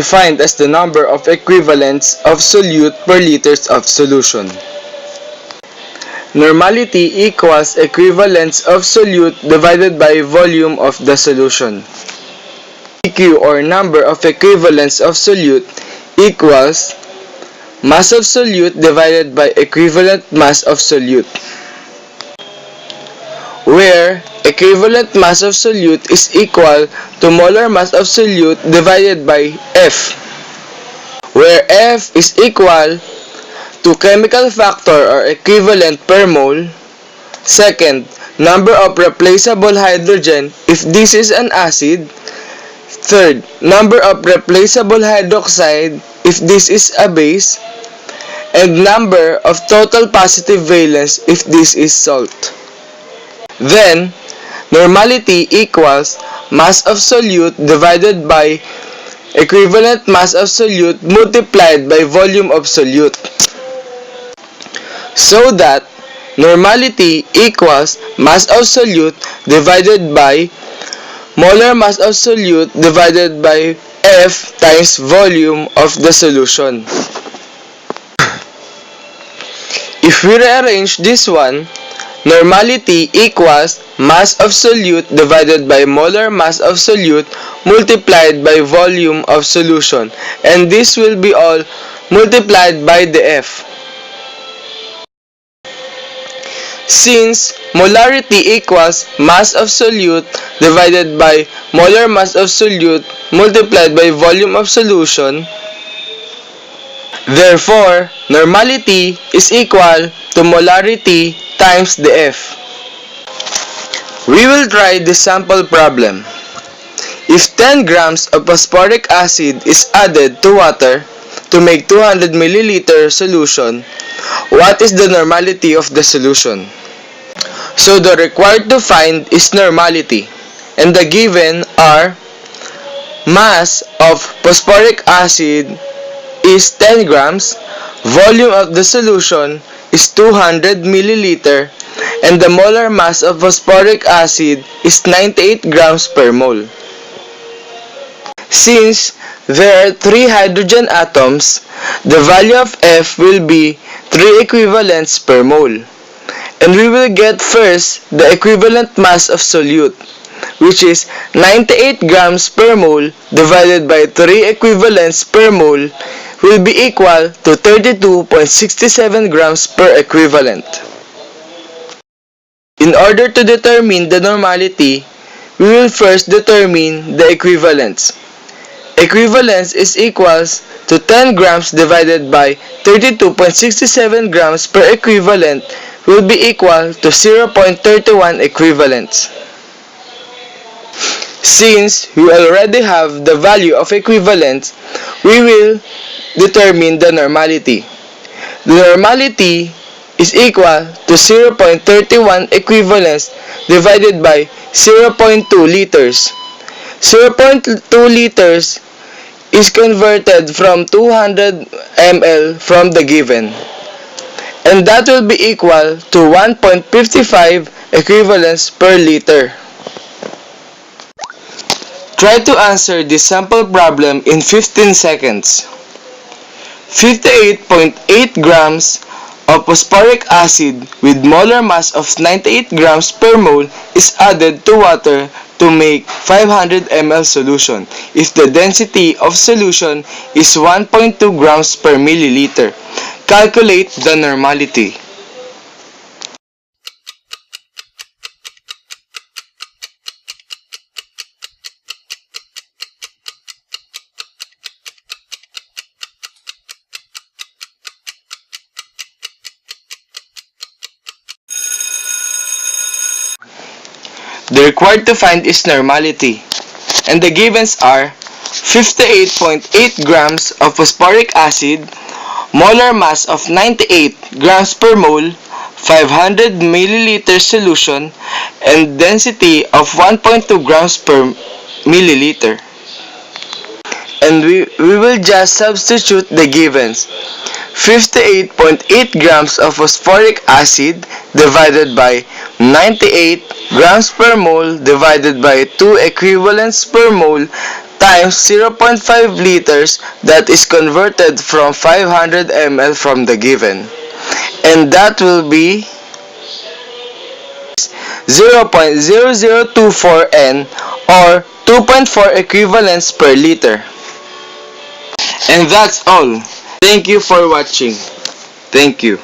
defined as the number of equivalents of solute per liters of solution. Normality equals equivalence of solute divided by volume of the solution. EQ, or number of equivalents of solute, equals mass of solute divided by equivalent mass of solute, where equivalent mass of solute is equal to molar mass of solute divided by F, where F is equal to chemical factor or equivalent per mole. Second, number of replaceable hydrogen if this is an acid. Third, number of replaceable hydroxide if this is a base. And number of total positive valence if this is salt. Then, normality equals mass of solute divided by equivalent mass of solute multiplied by volume of solute. So that normality equals mass of solute divided by molar mass of solute divided by F times volume of the solution. If we rearrange this one, normality equals mass of solute divided by molar mass of solute multiplied by volume of solution, and this will be all multiplied by the F. Since molarity equals mass of solute divided by molar mass of solute multiplied by volume of solution, therefore, normality is equal to molarity times the F. We will try this sample problem. If 10 grams of phosphoric acid is added to water to make 200 milliliter solution, what is the normality of the solution? So the required to find is normality, and the given are mass of phosphoric acid is 10 grams, volume of the solution is 200 milliliter, and the molar mass of phosphoric acid is 98 grams per mole. Since there are 3 hydrogen atoms, the value of F will be 3 equivalents per mole. And we will get first the equivalent mass of solute, which is 98 grams per mole divided by 3 equivalents per mole will be equal to 32.67 grams per equivalent. In order to determine the normality, we will first determine the equivalence. Equivalence is equals to 10 grams divided by 32.67 grams per equivalent will be equal to 0.31 equivalents. Since we already have the value of equivalence, we will determine the normality. The normality is equal to 0.31 equivalents divided by 0.2 liters. 0.2 liters is converted from 200 ml from the given, and that will be equal to 1.55 equivalents per liter. Try to answer this sample problem in 15 seconds. 58.8 grams of phosphoric acid with molar mass of 98 grams per mole is added to water to make 500 ml solution if the density of solution is 1.2 grams per milliliter. Calculate the normality. The required to find is normality, and the givens are 58.8 grams of phosphoric acid, molar mass of 98 grams per mole, 500 milliliter solution, and density of 1.2 grams per milliliter. And we will just substitute the givens. 58.8 grams of phosphoric acid divided by 98 grams per mole divided by 2 equivalents per mole times 0.5 liters, that is converted from 500 ml from the given. And that will be 0.0024 N or 2.4 equivalents per liter. And that's all. Thank you for watching. Thank you.